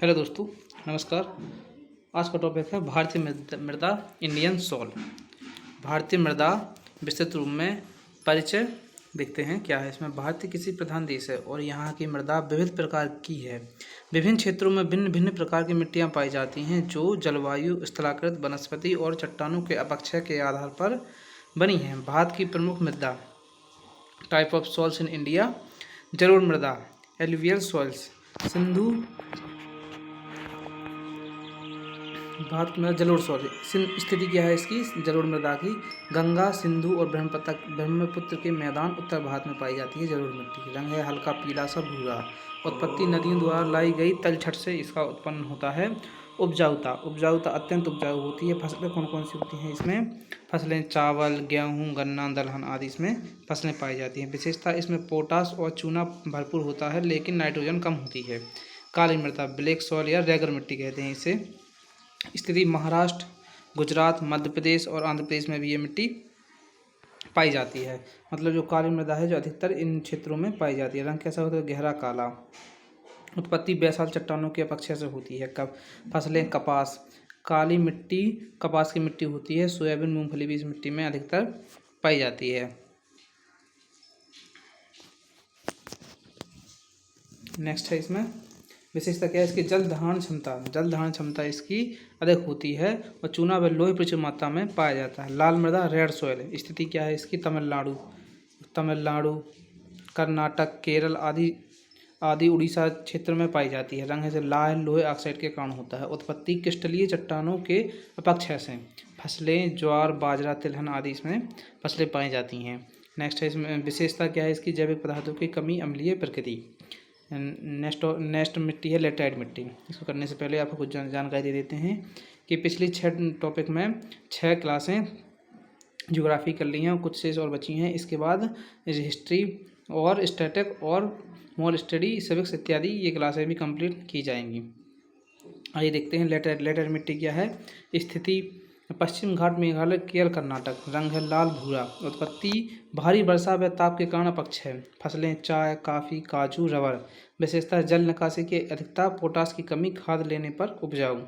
Hello दोस्तों, नमस्कार। आज का टॉपिक है भारतीय मृदा इंडियन सॉइल। भारतीय मृदा विस्तृत रूप में परिचय देखते हैं क्या है इसमें। भारतीय कृषि प्रधान देश है और यहाँ की मृदा विविध प्रकार की है। विभिन्न क्षेत्रों में भिन्न भिन्न प्रकार की मिट्टियाँ पाई जाती हैं जो जलवायु, स्थलाकृत, वनस्पति और चट्टानों के अपक्षय के आधार पर बनी हैं। भारत की प्रमुख मृदा type of soils in India: जलोढ़ मृदा, एलुवियल सॉइल्स, सिंधु। भारत में जलोढ़ सॉइल स्थिति क्या है इसकी? जलोढ़ मृदा की गंगा, सिंधु और ब्रह्मपुत्र के मैदान उत्तर भारत में पाई जाती है। जलोढ़ मिट्टी रंग है हल्का पीला सा भूरा। उत्पत्ति नदियों द्वारा लाई गई तलछट से इसका उत्पन्न होता है। उपजाऊता अत्यंत उपजाऊ होती है। फसलें कौन कौन सी होती हैं इसमें? फसलें चावल, गेहूँ, गन्ना, दलहन आदि इसमें फसलें पाई जाती हैं। विशेषता इसमें पोटास और चूना भरपूर होता है लेकिन नाइट्रोजन कम होती है। काली मृदा, ब्लैक सॉइल या रेगर मिट्टी कहते हैं इसे। स्थिति महाराष्ट्र, गुजरात, मध्य प्रदेश और आंध्र प्रदेश में भी ये मिट्टी पाई जाती है। मतलब जो काली मृदा है जो अधिकतर इन क्षेत्रों में पाई जाती है। रंग कैसा होता है? गहरा काला। उत्पत्ति बेसाल चट्टानों के अपक्षय से होती है। फसलें कपास, काली मिट्टी कपास की मिट्टी होती है। सोयाबीन, मूंगफली भी इस मिट्टी में अधिकतर पाई जाती है। नेक्स्ट है इसमें विशेषता क्या है इसकी? जल धारण क्षमता इसकी अधिक होती है और चूना व लोहे प्रचुर मात्रा में पाया जाता है। लाल मृदा, रेड सॉइल। स्थिति क्या है इसकी? तमिलनाडु, कर्नाटक, केरल आदि उड़ीसा क्षेत्र में पाई जाती है। रंग से लाल लोहे ऑक्साइड के कारण होता है। उत्पत्ति क्रिस्टलीय चट्टानों के अपक्षय से। फसलें ज्वार, बाजरा, तिलहन आदि इसमें फसलें पाई जाती हैं। नेक्स्ट है इसमें विशेषता क्या है इसकी? जैविक पदार्थों की कमी, अम्लीय प्रकृति। नेक्स्ट मिट्टी है लेटराइट मिट्टी। इसको करने से पहले आपको कुछ जानकारी दे देते हैं कि पिछली 6 टॉपिक में 6 क्लासें ज्योग्राफी कर ली हैं और कुछ शेष और बची हैं। इसके बाद हिस्ट्री और स्टैटिक और मोरल स्टडी, सिविक्स इत्यादि ये क्लासें भी कंप्लीट की जाएंगी। आइए देखते हैं लेटराइट मिट्टी क्या है। स्थिति पश्चिम घाट, मेघालय, केरल, कर्नाटक। रंग है लाल भूरा। उत्पत्ति भारी वर्षा व ताप के कारण अपक्षय। फसलें चाय, कॉफी, काजू, रबर। विशेषता जल निकासी की अधिकता, पोटास की कमी, खाद लेने पर उपजाऊ।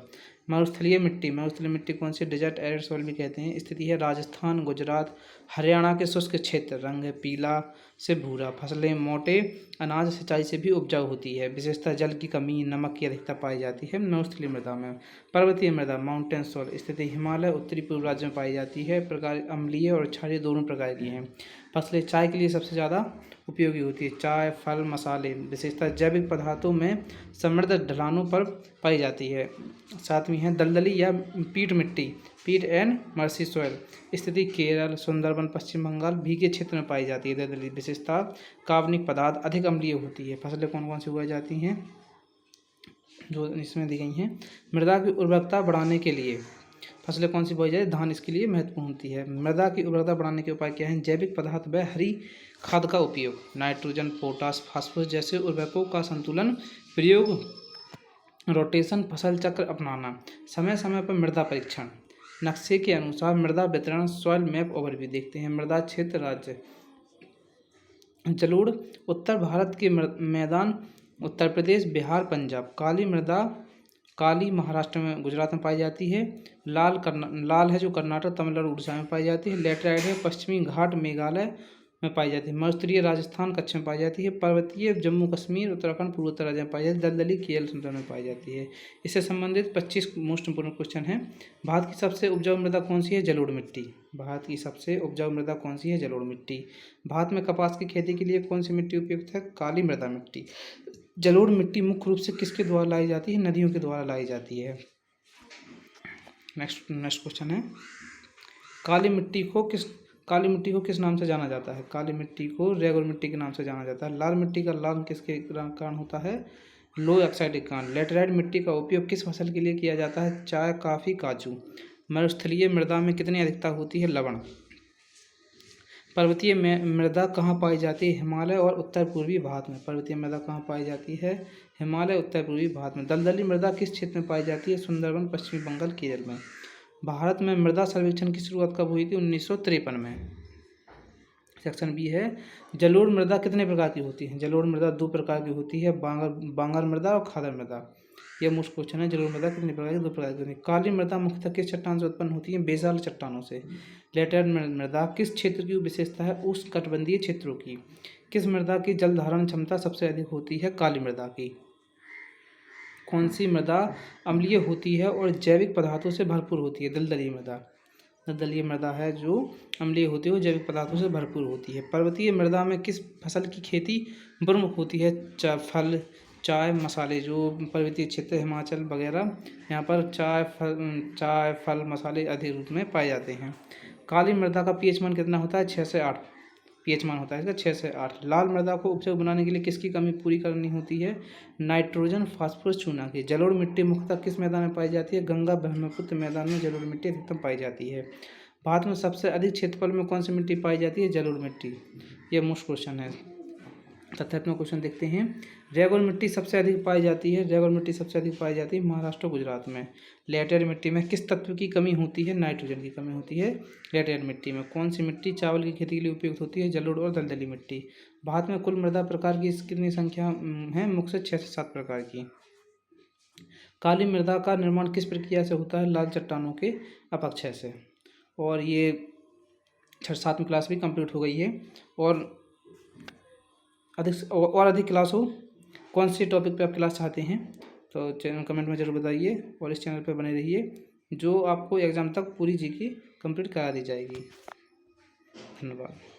मरुस्थलीय मिट्टी कौन सी? डेजर्ट एरिड सॉइल भी कहते हैं। स्थिति है राजस्थान, गुजरात, हरियाणा के शुष्क क्षेत्र। रंग है पीला से भूरा। फसलें मोटे अनाज, सिंचाई से भी उपजाऊ होती है। विशेषता जल की कमी, नमक की अधिकता पाई जाती है मरुस्थलीय मृदा में। पर्वतीय मृदा, माउंटेन सॉइल। स्थिति हिमालय, उत्तरी पूर्व राज्य में पाई जाती है। प्रकार अम्लीय और क्षारीय दोनों प्रकार की हैं। फसलें चाय के लिए सबसे ज़्यादा उपयोगी होती है। चाय, फल, मसाले। विशेषता जैविक पदार्थों में समृद्ध ढलानों पर पाई जाती है। सातवीं है दलदली या पीट मिट्टी, पीट एंड मर्सी सॉइल। स्थिति केरल, सुंदरबन, पश्चिम बंगाल, भीगे क्षेत्र में पाई जाती है दलदली। विशेषता कार्बनिक पदार्थ अधिक अम्लीय होती है। फसलें कौन कौन सी उगाई जाती हैं जो इसमें दी गई हैं? मृदा की उर्वरकता बढ़ाने के लिए फसलें कौन सी बोई जाए? धान इसके लिए महत्वपूर्ण होती है। मृदा की उर्वरकता बढ़ाने के उपाय क्या हैं? जैविक पदार्थ व हरी खाद का उपयोग, नाइट्रोजन, पोटास, फास्फोरस जैसे उर्वरकों का संतुलन प्रयोग, रोटेशन, फसल चक्र अपनाना, समय समय पर मृदा परीक्षण। नक्शे के अनुसार मृदा वितरण, सॉइल मैप ओवरव्यू देखते हैं। मृदा क्षेत्र, राज्य जलोढ़ उत्तर भारत के मैदान उत्तर प्रदेश, बिहार, पंजाब। काली महाराष्ट्र में, गुजरात में पाई जाती है। लाल है जो कर्नाटक, तमिलनाडु, उड़ीसा में पाई जाती है। लेटराइट है पश्चिमी घाट, मेघालय में पाई जाती है। मरुस्थलीय राजस्थान, कच्छ में पाई जाती है। पर्वतीय जम्मू कश्मीर, उत्तराखंड, पूर्वोत्तर राज्य में पाई जाती है। दलदली केरल, सुंदर में पाई जाती है। इससे संबंधित 25 मोस्ट इंपोर्टेंट क्वेश्चन हैं। भारत की सबसे उपजाऊ मृदा कौन सी है? जलोढ़ मिट्टी। भारत की सबसे उपजाऊ मृदा कौन सी है? जलोढ़ मिट्टी। भारत में कपास की खेती के लिए कौन सी मिट्टी उपयुक्त है? काली मृदा मिट्टी। जलोढ़ मिट्टी मुख्य रूप से किसके द्वारा लाई जाती है? नदियों के द्वारा लाई जाती है। नेक्स्ट क्वेश्चन है काली मिट्टी को किस नाम से जाना जाता है? काली मिट्टी को रेगुलर मिट्टी के नाम से जाना जाता है। लाल मिट्टी का लाल किसके कारण होता है? लोहे ऑक्साइड के कारण। लेटराइट मिट्टी का उपयोग किस फसल के लिए किया जाता है? चाय, कॉफी, काजू। मरुस्थलीय मृदा में कितनी अधिकता होती है? लवण। पर्वतीय मृदा कहाँ पाई जाती है? हिमालय और उत्तर पूर्वी भारत में। पर्वतीय मृदा कहाँ पाई जाती है? हिमालय, उत्तर पूर्वी भारत में। दलदली मृदा किस क्षेत्र में पाई जाती है? सुंदरबन, पश्चिमी बंगाल, केरल में। भारत में मृदा सर्वेक्षण की शुरुआत कब हुई थी? 1953 में। सेक्शन बी है जलोढ़ मृदा कितने प्रकार की होती है? जलोढ़ मृदा 2 प्रकार की होती है, बांगर मृदा और खादर मृदा। यह मुख्य क्वेश्चन है। जलोढ़ मृदा कितने प्रकार की? 2 प्रकार की होती है। काली मृदा मुख्यतः किस चट्टान से उत्पन्न होती है? बेसाल्ट चट्टानों से। लेटराइट मृदा किस क्षेत्र की विशेषता है? उष्णकटिबंधीय क्षेत्रों की। किस मृदा की जल धारण क्षमता सबसे अधिक होती है? काली मृदा की। कौन सी मृदा अम्लीय होती है और जैविक पदार्थों से भरपूर होती है? दलदली मृदा। दलदली मृदा है जो अम्लीय होती है और जैविक पदार्थों से भरपूर होती है। पर्वतीय मृदा में किस फसल की खेती प्रमुख होती है? फल, चाय, मसाले। जो पर्वतीय क्षेत्र हिमाचल वगैरह, यहाँ पर चाय, फल, मसाले अधिक रूप में पाए जाते हैं। काली मृदा का पीएच मान कितना होता है? 6 से 8 पीएच मान होता है इसका, 6 से 8। लाल मृदा को उपजाऊ बनाने के लिए किसकी कमी पूरी करनी होती है? नाइट्रोजन, फास्फोरस, चूना की। जलोढ़ मिट्टी मुख्यतः किस मैदान में पाई जाती है? गंगा ब्रह्मपुत्र मैदान में जलोढ़ मिट्टी अधिकतम पाई जाती है। भारत में सबसे अधिक क्षेत्रफल में कौन सी मिट्टी पाई जाती है? जलोढ़ मिट्टी। यह मुख्य क्वेश्चन है। तथ्यात्मक क्वेश्चन देखते हैं। रेगुल मिट्टी सबसे अधिक पाई जाती है। रेगुल मिट्टी सबसे अधिक पाई जाती है महाराष्ट्र, गुजरात में। लेटराइट मिट्टी में किस तत्व की कमी होती है? नाइट्रोजन की कमी होती है लेटराइट मिट्टी में। कौन सी मिट्टी चावल की खेती के लिए उपयुक्त होती है? जलोढ़ और दलदली मिट्टी। भारत में कुल मृदा प्रकार की कितनी संख्या है? मुख्य 6 से 7 प्रकार की। काली मृदा का निर्माण किस प्रक्रिया से होता है? लाल चट्टानों के अपक्षय से। और ये 7वीं क्लास भी कंप्लीट हो गई है। और अधिक क्लास हो, कौन से टॉपिक पे आप क्लास चाहते हैं तो चैनल कमेंट में ज़रूर बताइए और इस चैनल पे बने रहिए, जो आपको एग्ज़ाम तक पूरी जीके कंप्लीट करा दी जाएगी। धन्यवाद।